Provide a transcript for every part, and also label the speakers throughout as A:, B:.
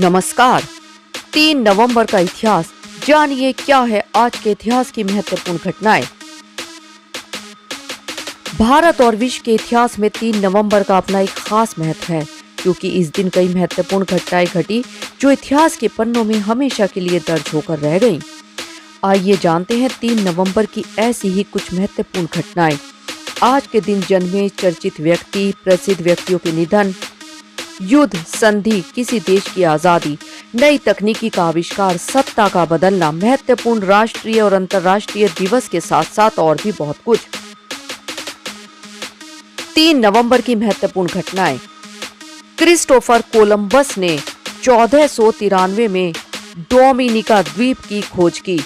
A: नमस्कार। 3 नवंबर का इतिहास, जानिए क्या है आज के इतिहास की महत्वपूर्ण घटनाएं। भारत और विश्व के इतिहास में 3 नवंबर का अपना एक खास महत्व है, क्योंकि इस दिन कई महत्वपूर्ण घटनाएं घटी जो इतिहास के पन्नों में हमेशा के लिए दर्ज होकर रह गईं। आइए जानते हैं 3 नवंबर की ऐसी ही कुछ महत्वपूर्ण घटनाएं। आज के दिन जन्मे चर्चित व्यक्ति, प्रसिद्ध व्यक्तियों के निधन, युद्ध, संधि, किसी देश की आजादी, नई तकनीकी का आविष्कार, सत्ता का बदलना, महत्वपूर्ण राष्ट्रीय और अंतर्राष्ट्रीय दिवस के साथ साथ और भी बहुत कुछ। 3 नवंबर की महत्वपूर्ण घटनाएं। क्रिस्टोफर कोलंबस ने 1493 में डोमिनिका द्वीप की खोज की।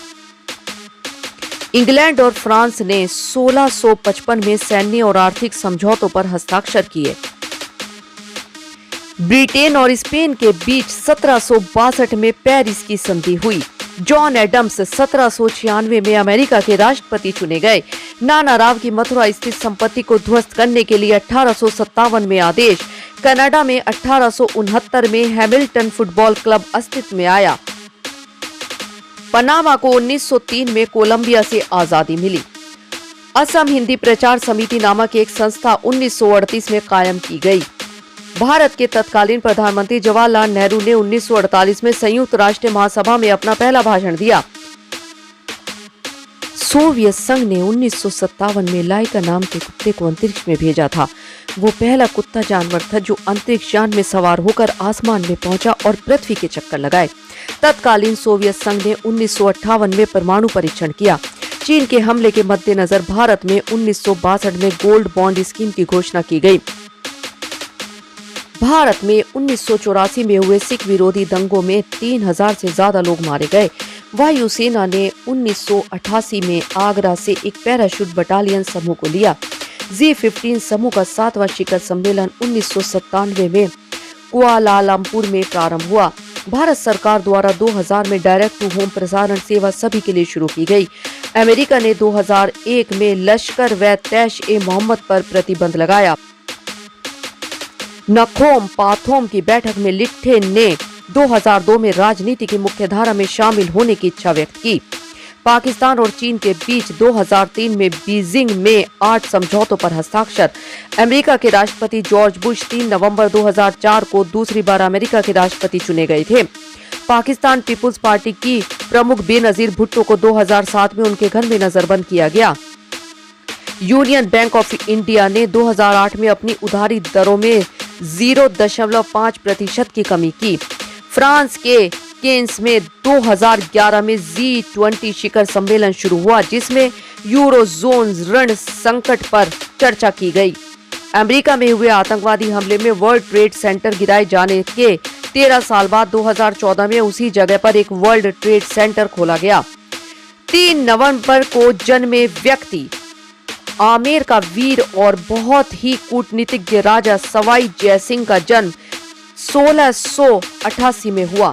A: इंग्लैंड और फ्रांस ने 1655 में सैन्य और आर्थिक समझौतों पर हस्ताक्षर किए। ब्रिटेन और स्पेन के बीच 1762 में पेरिस की संधि हुई। जॉन एडम्स 1796 में अमेरिका के राष्ट्रपति चुने गए। नाना राव की मथुरा स्थित संपत्ति को ध्वस्त करने के लिए 1857 में आदेश। कनाडा में 1869 में हैमिल्टन फुटबॉल क्लब अस्तित्व में आया। पनामा को 1903 में कोलंबिया से आजादी मिली। असम हिंदी प्रचार समिति नामक एक संस्था 1938 में कायम की गई। भारत के तत्कालीन प्रधानमंत्री जवाहरलाल नेहरू ने 1948 में संयुक्त राष्ट्र महासभा में अपना पहला भाषण दिया। सोवियत संघ ने 1957 में लाइका नाम के कुत्ते को अंतरिक्ष में भेजा था। वो पहला कुत्ता जानवर था जो अंतरिक्ष यान में सवार होकर आसमान में पहुंचा और पृथ्वी के चक्कर लगाए। तत्कालीन सोवियत संघ ने 1958 में परमाणु परीक्षण किया। चीन के हमले के मद्देनजर भारत में 1962 में गोल्ड बॉन्ड स्कीम की घोषणा की गई। भारत में 1984 में हुए सिख विरोधी दंगों में 3000 से ज्यादा लोग मारे गए। वायुसेना ने 1988 में आगरा से एक पैराशूट बटालियन समूह को लिया। G15 समूह का 7वां शिखर सम्मेलन 1997 में कुआलालंपुर में प्रारंभ हुआ। भारत सरकार द्वारा 2000 में डायरेक्ट टू होम प्रसारण सेवा सभी के लिए शुरू की गई। अमेरिका ने 2001 में लश्कर व तैश-ए-मोहम्मद पर प्रतिबंध लगाया। नखोम पाथोम की बैठक में लिट्टे ने 2002 में राजनीति की मुख्यधारा में शामिल होने की इच्छा व्यक्त की। पाकिस्तान और चीन के बीच 2003 में बीजिंग में 8 समझौतों पर हस्ताक्षर। अमेरिका के राष्ट्रपति जॉर्ज बुश 3 नवंबर 2004 को दूसरी बार अमेरिका के राष्ट्रपति चुने गए थे। पाकिस्तान पीपुल्स पार्टी की प्रमुख बेनजीर भुट्टो को 2007 में उनके घर में नजरबंद किया गया। यूनियन बैंक ऑफ इंडिया ने 2008 में अपनी उधारी दरों में 0.5% की कमी की। फ्रांस के केन्स में 2011 में G20 शिखर सम्मेलन शुरू हुआ, जिसमें यूरोजोन ऋण संकट पर चर्चा की गई। अमेरिका में हुए आतंकवादी हमले में वर्ल्ड ट्रेड सेंटर गिराए जाने के 13 साल बाद 2014 में उसी जगह पर एक वर्ल्ड ट्रेड सेंटर खोला गया। 3 नवंबर को जन्मे व्यक्ति। आमेर का वीर और बहुत ही कूटनीतिज्ञ राजा सवाई जयसिंह का जन्म 1688 में हुआ।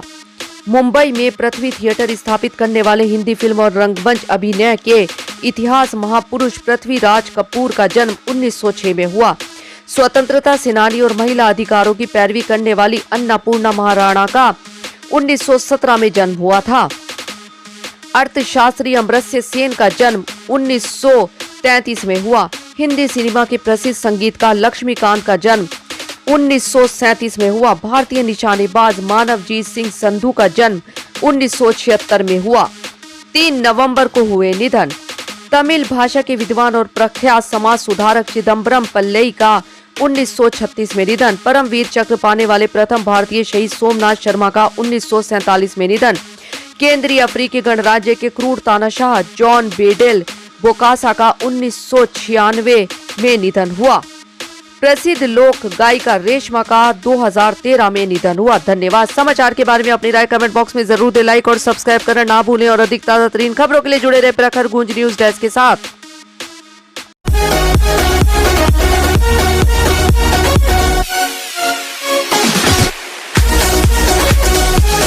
A: मुंबई में पृथ्वी थिएटर स्थापित करने वाले हिंदी फिल्म और रंगमंच अभिनय के इतिहास महापुरुष पृथ्वीराज कपूर का जन्म 1906 में हुआ। स्वतंत्रता सेनानी और महिला अधिकारों की पैरवी करने वाली अन्नपूर्णा महाराणा का 1917 में जन्म हुआ था। अर्थशास्त्री अमर्त्य सेन का जन्म 1933 में हुआ। हिंदी सिनेमा के प्रसिद्ध संगीतकार लक्ष्मीकांत का जन्म 1937 में हुआ। भारतीय निशानेबाज मानवजीत सिंह संधू का जन्म 1976 में हुआ। 3 नवंबर को हुए निधन। तमिल भाषा के विद्वान और प्रख्यात समाज सुधारक चिदम्बरम पिल्लई का 1936 में निधन। परमवीर चक्र पाने वाले प्रथम भारतीय शहीद सोमनाथ शर्मा का 1947 में निधन। केंद्रीय अफ्रीकी गणराज्य के क्रूर तानाशाह जॉन बेडेल बोकासा का 1996 में निधन हुआ। प्रसिद्ध लोक गायिका रेशमा का 2013 में निधन हुआ। धन्यवाद। समाचार के बारे में अपनी राय कमेंट बॉक्स में जरूर दें। लाइक और सब्सक्राइब करना ना भूलें और अधिक ताजा तरीन खबरों के लिए जुड़े रहे प्रखर गूंज न्यूज डेस्क के साथ।